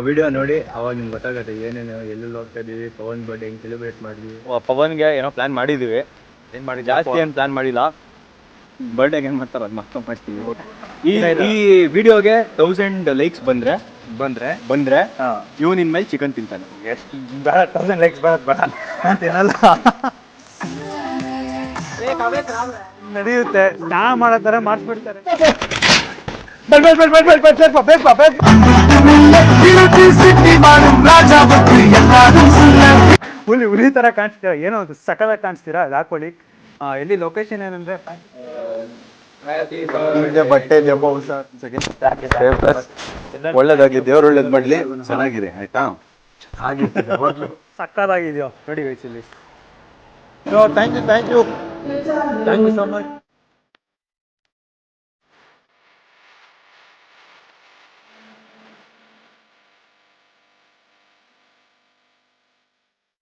Video ನೋಡಿ ಅವಾಗ ನಿಮ್ಗೆ ಗೊತ್ತಾಗುತ್ತೆ ಏನೇನು ಎಲ್ಲೆಲ್ಲಿ ಹೋಗ್ತಾ ಇದೀವಿ, ಪವನ್ ಬರ್ಡೇ ಹೆಂಗೆ ಸೆಲೆಬ್ರೇಟ್ ಮಾಡಿದ್ವಿ. ಪವನ್ಗೆ ಏನೋ ಪ್ಲಾನ್ ಮಾಡಿದ್ದೀವಿ, ಏನು ಮಾಡಿ ಜಾಸ್ತಿ ಏನು ಪ್ಲಾನ್ ಮಾಡಿಲ್ಲ. ಬರ್ಡೇಗೆ ಏನು ಮಾಡ್ತಾರ ಅದು ಮಕ್ಕಳು ಮಾಡ್ತೀವಿ. ಈ ವಿಡಿಯೋಗೆ 1000 ಲೈಕ್ಸ್ ಬಂದ್ರೆ ಬಂದ್ರೆ ಇವ್ ನಿನ್ ಮೇಲೆ ಚಿಕನ್ ತಿಂತಾನೆ. ಎಷ್ಟು ಬೇಡ, 1000 ಲೈಕ್ಸ್ ಬೇಡ ಅಂತೇನಲ್ಲ, ನಡೆಯುತ್ತೆ. ನಾ ಮಾಡೋ ಥರ ಮಾಡಿಸ್ಬಿಡ್ತಾರೆ. ಹುಲಿ ತರ ಕಾಣಿಸ್ತೀರಾ, ಏನೋ ಒಂದು ಸಕಲಾಗಿ ಕಾಣಿಸ್ತೀರಾ, ಅದು ಹಾಕೊಳ್ಳಿ. ಎಲ್ಲಿ ಲೊಕೇಶನ್ ಏನಂದ್ರೆ ಬಟ್ಟೆ ಒಳ್ಳೇದಾಗಿ, ದೇವ್ರು ಒಳ್ಳೇದ್ ಮಾಡ್ಲಿ. ಚೆನ್ನಾಗಿದೆ ಆಯ್ತಾ, ಸಕ್ಕತ್ತಾಗಿದೆಯೋ ನೋಡಿ ವಯಸ್ಸಲ್ಲಿ. Thank you so much.